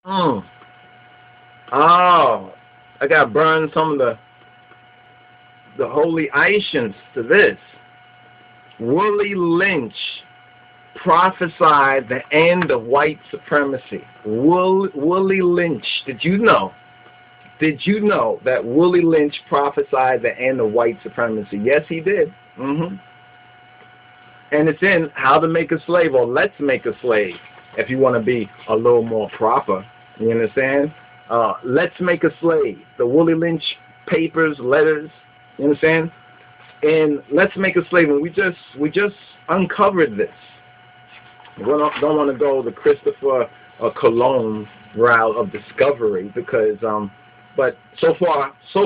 Mm. Oh, I got to burn some of the holy Ishans to this. Willie Lynch prophesied the end of white supremacy. Willie Lynch, did you know? Did you know that Willie Lynch prophesied the end of white supremacy? Yes, he did. And it's in How to Make a Slave, or Let's Make a Slave, if you want to be a little more proper. You understand? Let's Make a Slave. The Willie Lynch papers, letters. You understand? And Let's Make a Slave. And we just uncovered this. We don't want to go the Christopher Cologne route of discovery, because but so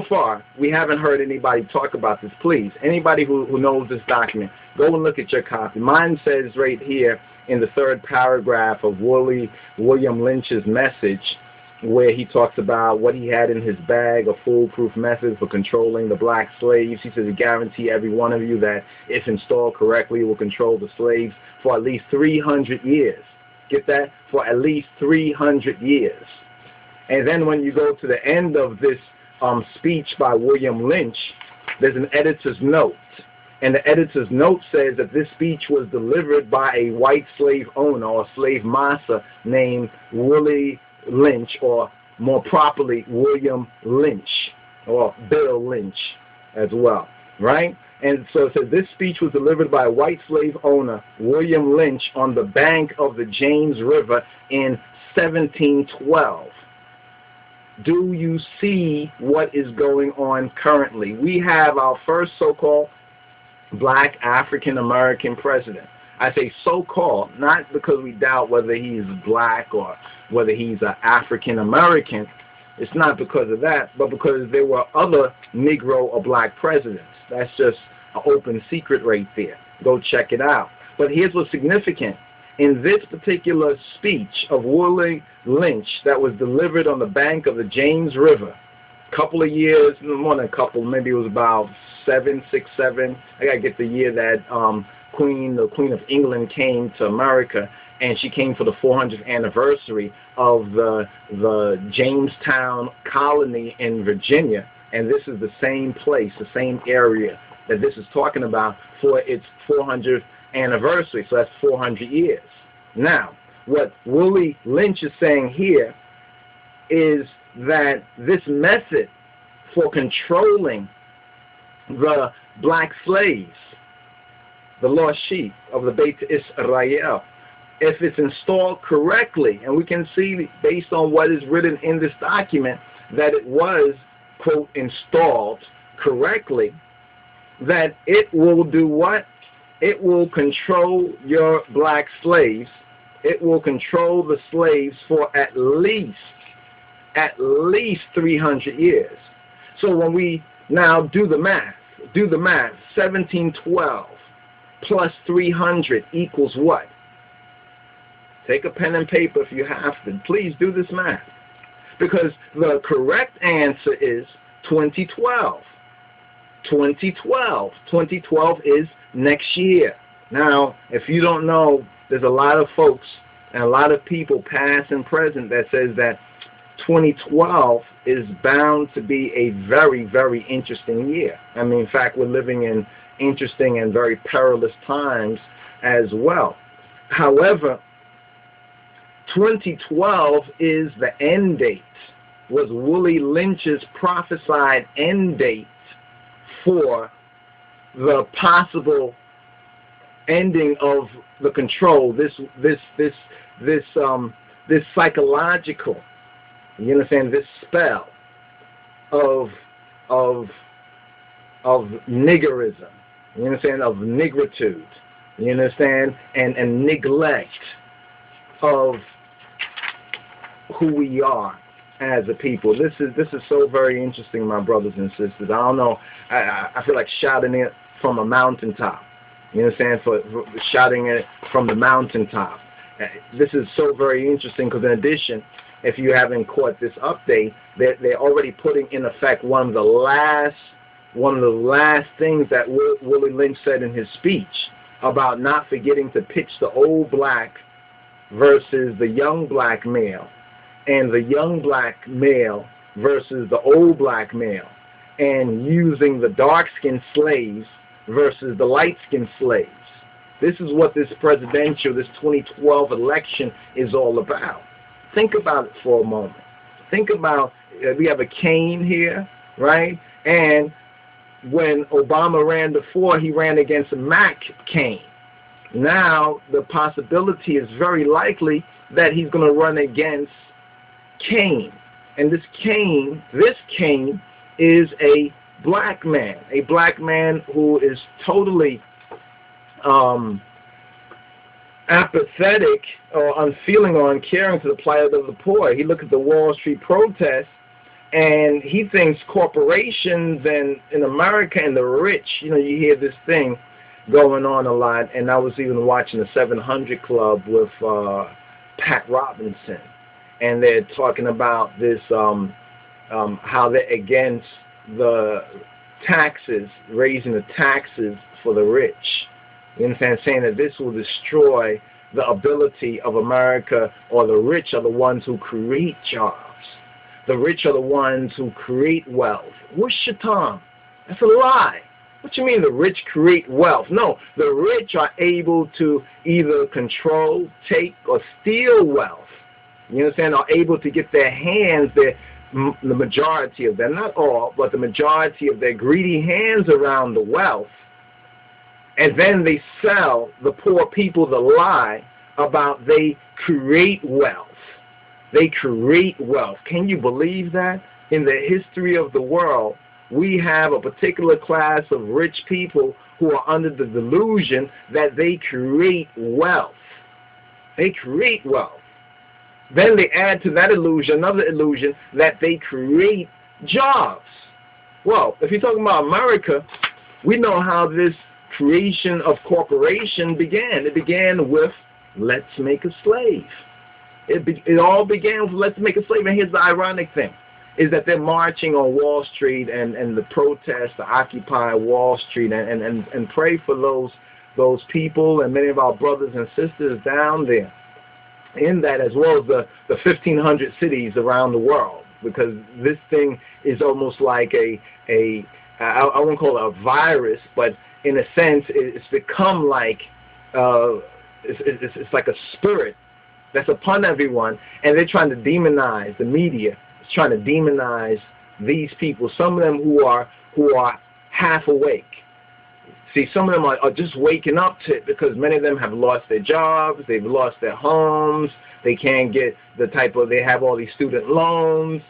far we haven't heard anybody talk about this. Please, anybody who knows this document, go and look at your copy. Mine says right here in the third paragraph of William Lynch's message, where he talks about what he had in his bag, a foolproof method for controlling the black slaves. He says, I guarantee every one of you that if installed correctly, it will control the slaves for at least 300 years. Get that? For at least 300 years. And then when you go to the end of this speech by William Lynch, there's an editor's note. And the editor's note says that this speech was delivered by a white slave owner or slave master named Willie Lynch, or more properly, William Lynch, or Bill Lynch as well, right? And so it says this speech was delivered by a white slave owner, William Lynch, on the bank of the James River in 1712. Do you see what is going on currently? We have our first so-called black African-American president. I say so-called, not because we doubt whether he's black or whether he's an African-American. It's not because of that, but because there were other Negro or black presidents. That's just an open secret right there. Go check it out. But here's what's significant. In this particular speech of Willie Lynch that was delivered on the bank of the James River, a couple of years, more than a couple, maybe it was about 7, 6, 7. I got to get the year that the Queen of England came to America, and she came for the 400th anniversary of the Jamestown colony in Virginia. And this is the same place, the same area that this is talking about for its 400th anniversary. So that's 400 years. Now, what Willie Lynch is saying here is that this method for controlling the black slaves, the lost sheep of the Beit Israel, if it's installed correctly, and we can see based on what is written in this document that it was, quote, installed correctly, that it will do what? It will control your black slaves. It will control the slaves for at least 300 years. So when we now do the math, 1712 plus 300 equals what? Take a pen and paper if you have to. Please do this math. Because the correct answer is 2012. 2012. 2012 is next year. Now, if you don't know, there's a lot of folks and a lot of people, past and present, that says that 2012 is bound to be a very, very interesting year. I mean, in fact, we're living in interesting and very perilous times as well. However, 2012 is the end date, was Willie Lynch's prophesied end date for the possible ending of the control, this psychological, you understand, this spell of niggerism, you understand, of nigritude, you understand, and neglect of who we are as a people. This is so very interesting, my brothers and sisters. I don't know. I feel like shouting it from a mountaintop. You understand? For shouting it from the mountaintop. This is so very interesting because, in addition, if you haven't caught this update, they're already putting in effect one of the last things that Willie Lynch said in his speech about not forgetting to pitch the old black versus the young black male. and the young black male versus the old black male, and using the dark-skinned slaves versus the light-skinned slaves. This is what this 2012 election is all about. Think about it for a moment. Think about, we have a Cain here, right? And when Obama ran before, he ran against Mac Cain. Now, the possibility is very likely that he's going to run against Cain. And this Cain is a black man who is totally apathetic or unfeeling or uncaring to the plight of the poor. He looked at the Wall Street protests, and he thinks corporations and in America and the rich, you hear this thing going on a lot. And I was even watching the 700 Club with Pat Robinson, and they're talking about this, how they're against the taxes, raising the taxes for the rich. You understand? Saying that this will destroy the ability of America, or the rich are the ones who create jobs. The rich are the ones who create wealth. What's Shaitan? That's a lie. What you mean the rich create wealth? No, the rich are able to either control, take, or steal wealth. You understand? Are able to get their hands, the majority of them, not all, but the majority of their greedy hands around the wealth. And then they sell the poor people the lie about they create wealth. They create wealth. Can you believe that? In the history of the world, we have a particular class of rich people who are under the delusion that they create wealth. They create wealth. Then they add to that illusion another illusion that they create jobs. Well, if you're talking about America, we know how this creation of corporation began. It began with let's make a slave. It all began with let's make a slave. And here's the ironic thing, is that they're marching on Wall Street and the protests to occupy Wall Street and pray for those people and many of our brothers and sisters down there in that, as well as the 1,500 cities around the world, because this thing is almost like I won't call it a virus, but in a sense, it's become like it's like a spirit that's upon everyone, and they're trying to demonize the media. It's trying to demonize these people. Some of them who are half awake. See, some of them are just waking up to it because many of them have lost their jobs, they've lost their homes, they can't get they have all these student loans.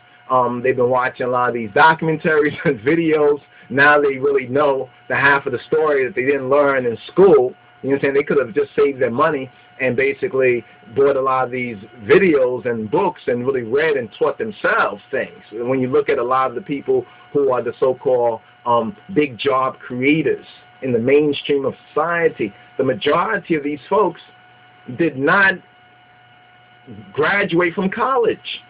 They've been watching a lot of these documentaries and videos. Now they really know the half of the story that they didn't learn in school. You know what I'm saying? They could have just saved their money and basically bought a lot of these videos and books and really read and taught themselves things. When you look at a lot of the people who are the so-called big job creators in the mainstream of society, the majority of these folks did not graduate from college.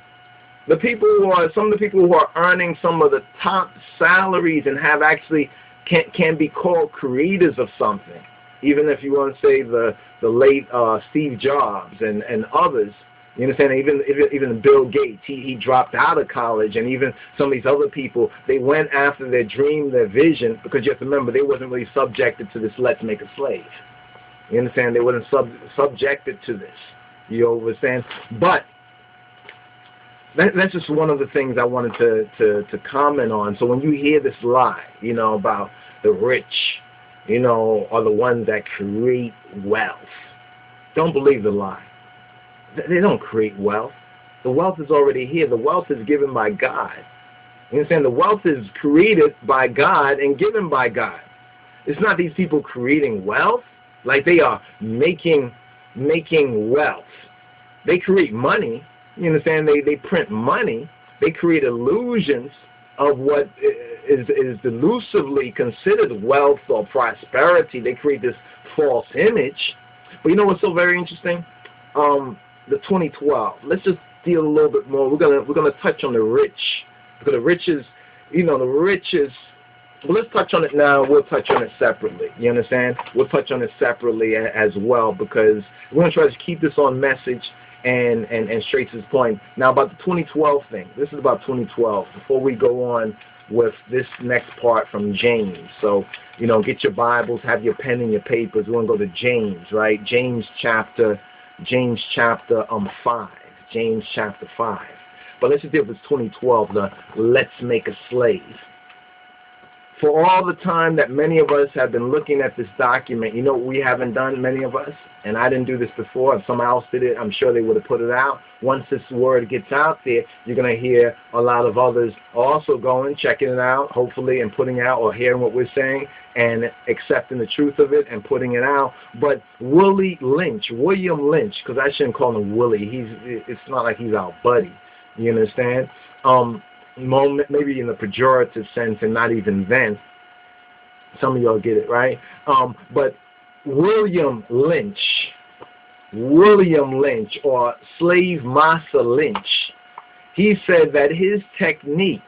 Some of the people who are earning some of the top salaries and have actually can be called creators of something. Even if you want to say the late Steve Jobs and others, you understand? Even Bill Gates, he dropped out of college, and even some of these other people, they went after their dream, their vision, because you have to remember they wasn't really subjected to this let's make a slave. You understand? They wasn't subjected to this. You understand? But that's just one of the things I wanted to comment on. So when you hear this lie, about the rich, are the ones that create wealth, don't believe the lie. They don't create wealth. The wealth is already here. The wealth is given by God. You understand? The wealth is created by God and given by God. It's not these people creating wealth like they are making wealth. They create money. You understand? They print money. They create illusions of what is delusively considered wealth or prosperity. They create this false image. But you know what's so very interesting? The 2012. Let's just deal a little bit more. We're gonna touch on the rich, because the rich is, well, let's touch on it now. We'll touch on it separately. You understand? We'll touch on it separately as well, because we're gonna try to keep this on message and straight to the point. Now about the 2012 thing. This is about 2012. Before we go on with this next part from James. So, you know, get your Bibles, have your pen and your papers. We're going to go to James, right? James chapter 5. James chapter 5. But let's just deal with 2012, the let's make a slave. For all the time that many of us have been looking at this document, you know what we haven't done, many of us? And I didn't do this before. If someone else did it, I'm sure they would have put it out. Once this word gets out there, you're going to hear a lot of others also going, checking it out, hopefully, and putting out or hearing what we're saying and accepting the truth of it and putting it out. But Willie Lynch, William Lynch, because I shouldn't call him Willie. It's not like he's our buddy. You understand? Maybe in the pejorative sense and not even then. Some of y'all get it, right? But William Lynch, or Slave Master Lynch, he said that his technique,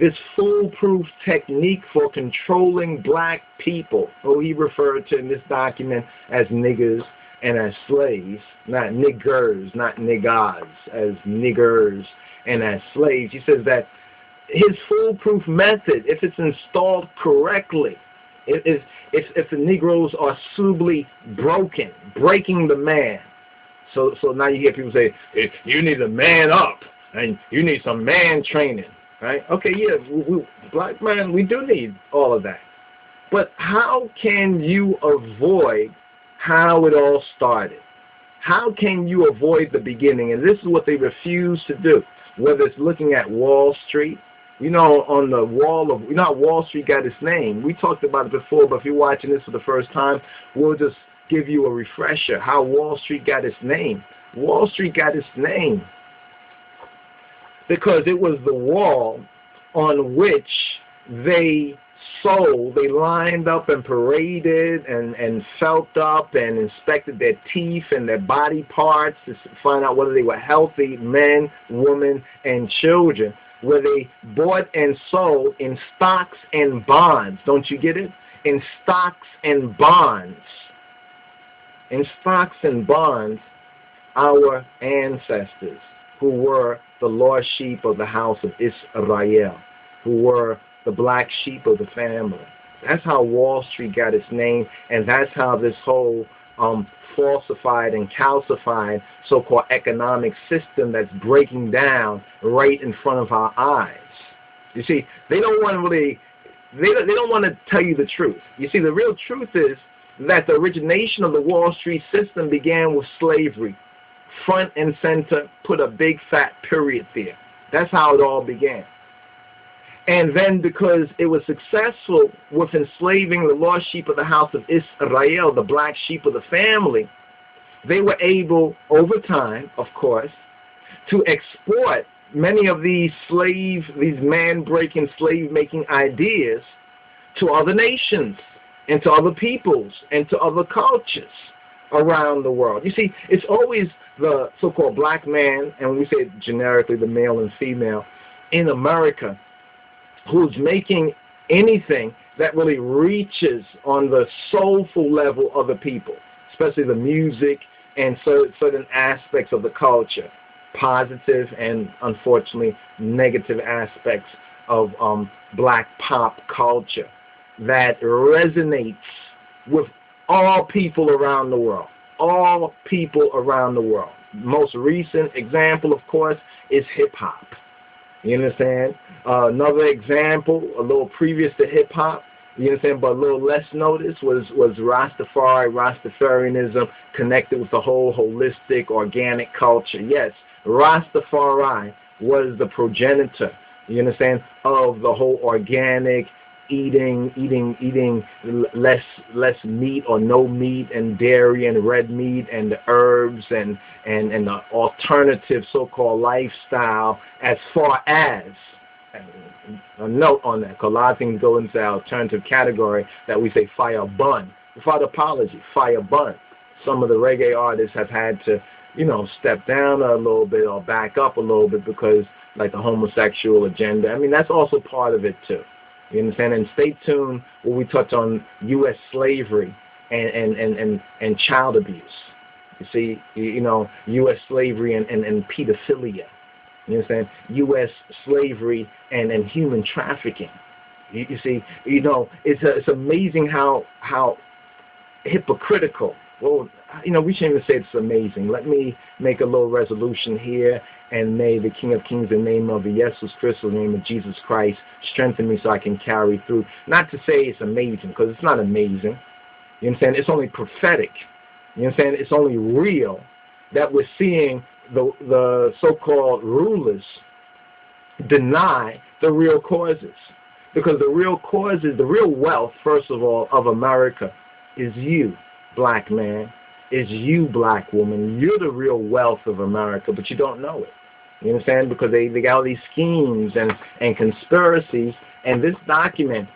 this foolproof technique for controlling black people, who he referred to in this document as niggers and as slaves, not niggers, not niggas, as niggers and as slaves. He says that his foolproof method, if it's installed correctly, if the Negroes are suitably breaking the man. So now you hear people say, you need to man up, and you need some man training, right? Okay, yeah, black man, we do need all of that. But how can you avoid how it all started? How can you avoid the beginning? And this is what they refuse to do, whether it's looking at Wall Street. You know, on the wall of, you know how Wall Street got its name. We talked about it before, but if you're watching this for the first time, we'll just give you a refresher how Wall Street got its name. Wall Street got its name because it was the wall on which they lined up and paraded and felt up and inspected their teeth and their body parts to find out whether they were healthy, men, women, and children, where they bought and sold in stocks and bonds. Don't you get it? In stocks and bonds. In stocks and bonds, our ancestors, who were the lost sheep of the house of Israel, who were the black sheep of the family. That's how Wall Street got its name, and that's how this whole falsified and calcified so-called economic system that's breaking down right in front of our eyes. You see, they don't want to tell you the truth. You see, the real truth is that the origination of the Wall Street system began with slavery. Front and center, put a big fat period there. That's how it all began. And then because it was successful with enslaving the lost sheep of the house of Israel, the black sheep of the family, they were able, over time, of course, to export many of these man-breaking, slave-making ideas to other nations and to other peoples and to other cultures around the world. You see, it's always the so-called black man, and when we say generically the male and female, in America, who's making anything that really reaches on the soulful level of the people, especially the music and certain aspects of the culture, positive and unfortunately negative aspects of black pop culture that resonates with all people around the world. All people around the world. Most recent example, of course, is hip-hop. You understand? Another example, a little previous to hip-hop, you understand, but a little less noticed, was Rastafarianism connected with the whole holistic, organic culture. Yes, Rastafari was the progenitor, you understand, of the whole organic, eating less meat or no meat and dairy and red meat and the herbs and the alternative so-called lifestyle, as far as, a note on that, because a lot of things go into the alternative category that we say fire bun. Without apology, fire bun. Some of the reggae artists have had to, step down a little bit or back up a little bit because, like, the homosexual agenda. I mean, that's also part of it too. You understand? And stay tuned when we touch on U.S. slavery and child abuse. You see, you know, U.S. slavery and pedophilia. You understand? U.S. slavery and human trafficking. You see, you know, it's amazing how hypocritical. Well, you know, we shouldn't even say it's amazing. Let me make a little resolution here, and may the King of Kings, in the name of Jesus Christ, in the name of Jesus Christ, strengthen me so I can carry through. Not to say it's amazing, because it's not amazing. You understand? It's only prophetic. You understand? It's only real that we're seeing the so-called rulers deny the real causes. Because the real causes, the real wealth, first of all, of America is you, black man, is you, black woman. You're the real wealth of America, but you don't know it. You understand? Because they got all these schemes and conspiracies, and this document,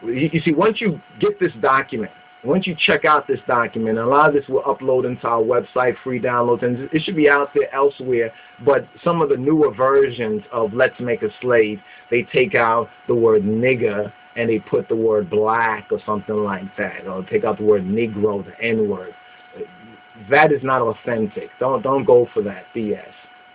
you see, once you get this document, once you check out this document, and a lot of this will upload into our website, free downloads, and it should be out there elsewhere, but some of the newer versions of Let's Make a Slave, they take out the word nigger and they put the word black or something like that, or take out the word Negro, the N-word. That is not authentic. Don't go for that BS. You know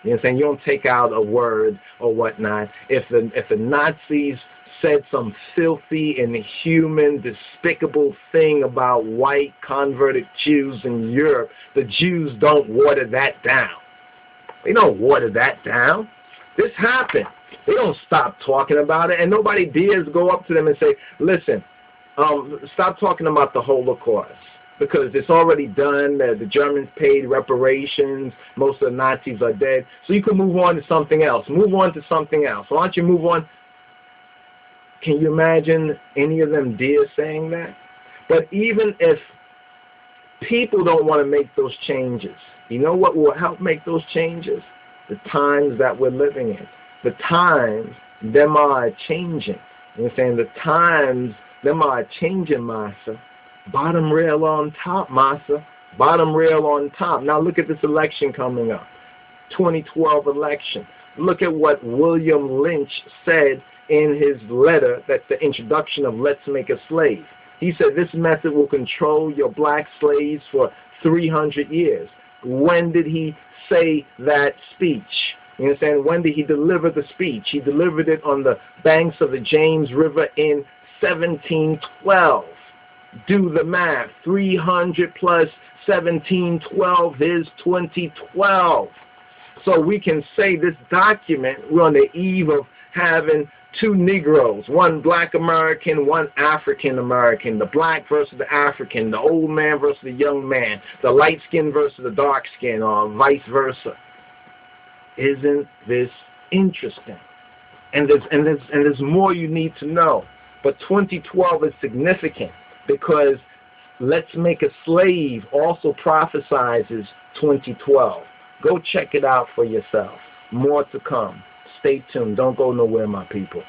what I'm saying? You don't take out a word or whatnot. If the Nazis said some filthy, inhuman, despicable thing about white converted Jews in Europe, the Jews don't water that down. They don't water that down. This happened. They don't stop talking about it, and nobody dares go up to them and say, listen, stop talking about the Holocaust, because it's already done. The Germans paid reparations. Most of the Nazis are dead. So you can move on to something else. Move on to something else. Why don't you move on? Can you imagine any of them dare saying that? But even if people don't want to make those changes, you know what will help make those changes? The times that we're living in. The times, them are changing. You know what I'm saying? The times, them are changing, massa. Bottom rail on top, massa. Bottom rail on top. Now look at this election coming up. 2012 election. Look at what William Lynch said in his letter, that's the introduction of Let's Make a Slave. He said this method will control your black slaves for 300 years. When did he say that speech? You understand? When did he deliver the speech? He delivered it on the banks of the James River in 1712. Do the math. 300 plus 1712 is 2012. So we can say this document, we're on the eve of having two Negroes, one black American, one African American, the black versus the African, the old man versus the young man, the light skin versus the dark skin, or vice versa. Isn't this interesting? And there's more you need to know. But 2012 is significant because Let's Make a Slave also prophesizes 2012. Go check it out for yourself. More to come. Stay tuned. Don't go nowhere, my people.